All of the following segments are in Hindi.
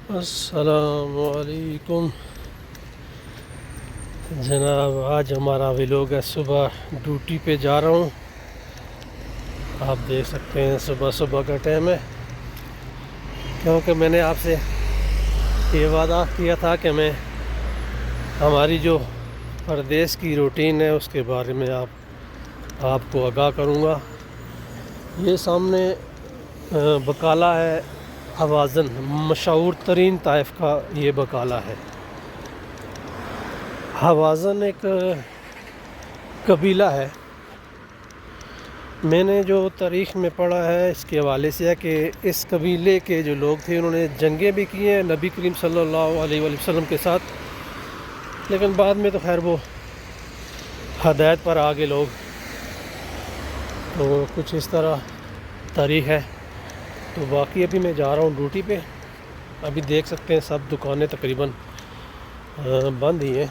अस्सलामुअलैकुम जनाब। आज हमारा व्लॉग है। सुबह ड्यूटी पे जा रहा हूँ। आप देख सकते हैं सुबह सुबह का टाइम है, क्योंकि मैंने आपसे ये वादा किया था कि मैं हमारी जो परदेश की रूटीन है उसके बारे में आपको आगाह करूँगा। ये सामने बकाला है हवाज़न, मशहूर तरीन ताइफ का ये बकाला है। हवाज़न एक कबीला है। मैंने जो तारीख़ में पढ़ा है इसके हवाले से है कि इस कबीले के जो लोग थे उन्होंने जंगें भी की हैं नबी करीम सल्लल्लाहु अलैहि वसल्लम के साथ, लेकिन बाद में तो खैर वो हदायत पर आ गए लोग। तो कुछ इस तरह तारीख़ है। तो बाकी अभी मैं जा रहा हूँ ड्यूटी पे। अभी देख सकते हैं सब दुकानें तकरीबन बंद ही हैं,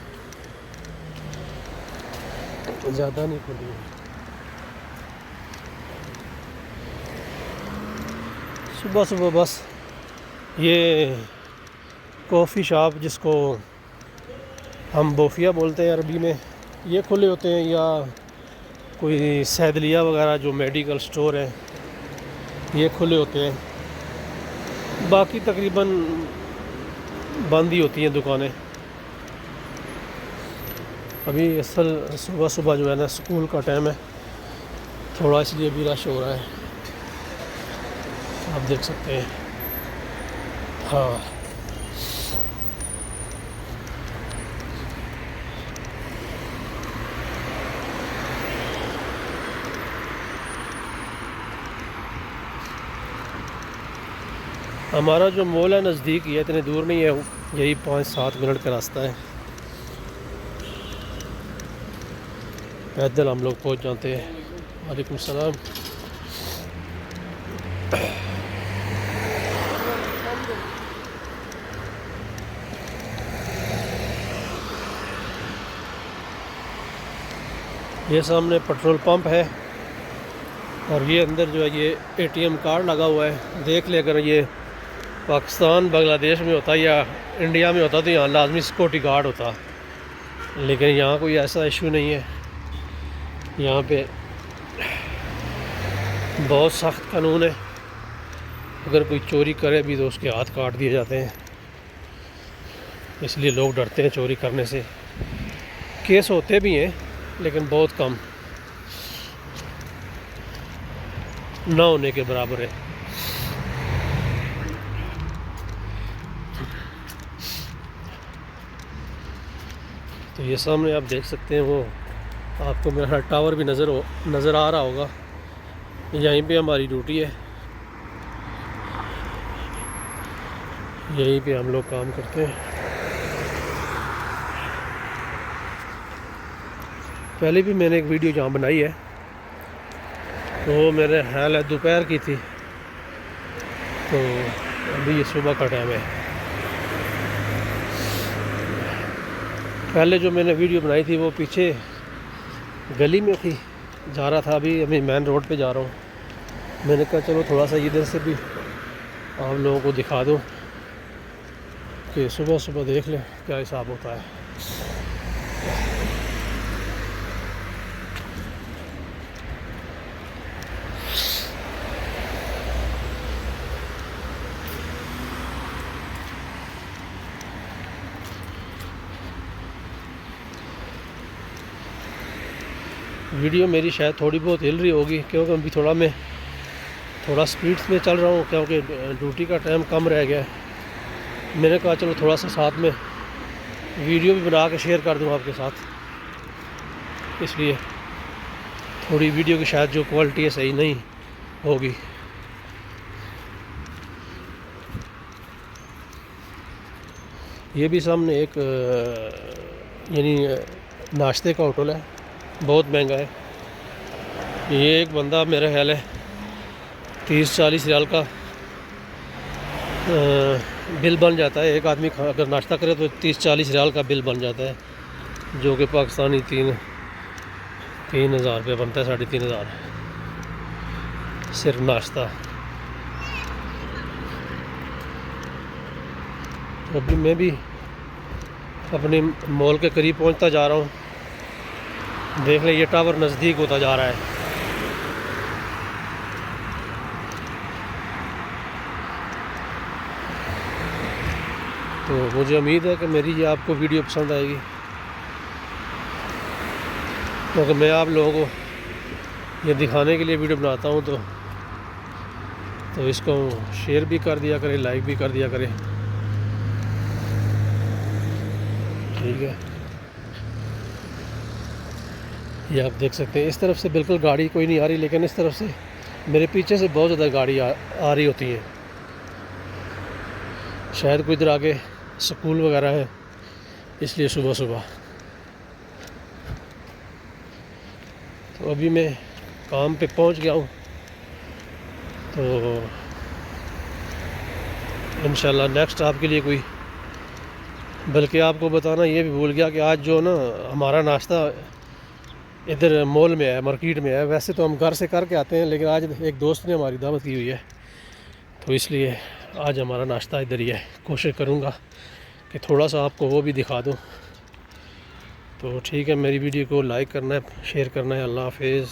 ज़्यादा नहीं खुली है। सुबह सुबह बस ये कॉफ़ी शॉप, जिसको हम बोफिया बोलते हैं अरबी में, ये खुले होते हैं, या कोई सैदलिया वगैरह जो मेडिकल स्टोर है ये खुले होते हैं। बाकी तकरीबन बंद ही होती हैं दुकानें। अभी असल सुबह सुबह जो है ना स्कूल का टाइम है, थोड़ा इसलिए भी रश हो रहा है, आप देख सकते हैं। हाँ, हमारा जो मॉल है नज़दीक ही है, इतने दूर नहीं है, यही 5-7 मिनट का रास्ता है। पैदल हम लोग पहुंच जाते हैं। वालेकुम सलाम। ये सामने पेट्रोल पंप है और ये अंदर जो है ये एटीएम कार्ड लगा हुआ है। देख ले, अगर ये पाकिस्तान बांग्लादेश में होता या इंडिया में होता तो यहाँ लाजमी सिक्योरिटी गार्ड होता, लेकिन यहाँ कोई ऐसा इशू नहीं है। यहाँ पे बहुत सख्त कानून है, अगर कोई चोरी करे भी तो उसके हाथ काट दिए जाते हैं। इसलिए लोग डरते हैं चोरी करने से। केस होते भी हैं लेकिन बहुत कम, ना होने के बराबर है। तो ये सामने आप देख सकते हैं, वो आपको मेरा टावर भी नज़र आ रहा होगा। यहीं पे हमारी ड्यूटी है, यहीं पे हम लोग काम करते हैं। पहले भी मैंने एक वीडियो जहाँ बनाई है, तो मेरे ख्याल है दोपहर की थी, तो अभी ये सुबह का टाइम है। पहले जो मैंने वीडियो बनाई थी वो पीछे गली में थी, जा रहा था। अभी मेन रोड पे जा रहा हूँ। मैंने कहा चलो थोड़ा सा इधर से भी आप लोगों को दिखा दूँ कि सुबह सुबह देख लें क्या हिसाब होता है। वीडियो मेरी शायद थोड़ी बहुत हिल रही होगी, क्योंकि अभी मैं थोड़ा स्पीड में चल रहा हूँ, क्योंकि ड्यूटी का टाइम कम रह गया है। मैंने कहा चलो थोड़ा सा साथ में वीडियो भी बना के शेयर कर दूँ आपके साथ, इसलिए थोड़ी वीडियो की शायद जो क्वालिटी है सही नहीं होगी। ये भी सामने एक यानी नाश्ते का होटल है, बहुत महंगा है। ये एक बंदा मेरा ख्याल है 30-40 रियाल का बिल बन जाता है। एक आदमी अगर नाश्ता करे तो 30-40 रियाल का बिल बन जाता है, जो कि पाकिस्तानी 3,000 रुपये बनता है, 3,500 सिर्फ नाश्ता। तो अभी मैं भी अपने मॉल के करीब पहुंचता जा रहा हूं। देख लें ये टावर नज़दीक होता जा रहा है। तो मुझे उम्मीद है कि मेरी ये आपको वीडियो पसंद आएगी, क्योंकि मैं आप लोगों को ये दिखाने के लिए वीडियो बनाता हूँ। तो इसको शेयर भी कर दिया करें, लाइक भी कर दिया करें, ठीक है। ये आप देख सकते हैं इस तरफ से बिल्कुल गाड़ी कोई नहीं आ रही, लेकिन इस तरफ से मेरे पीछे से बहुत ज़्यादा गाड़ी आ रही होती है। शायद कोई इधर आगे स्कूल वगैरह है, इसलिए सुबह सुबह। तो अभी मैं काम पे पहुंच गया हूं, तो इंशाल्लाह नेक्स्ट आपके लिए कोई, बल्कि आपको बताना ये भी भूल गया कि आज जो ना हमारा नाश्ता इधर मॉल में है, मार्केट में है। वैसे तो हम घर से करके आते हैं, लेकिन आज एक दोस्त ने हमारी दावत की हुई है, तो इसलिए आज हमारा नाश्ता इधर ही है। कोशिश करूँगा कि थोड़ा सा आपको वो भी दिखा दूँ। तो ठीक है, मेरी वीडियो को लाइक करना है, शेयर करना है। अल्लाह हाफिज़।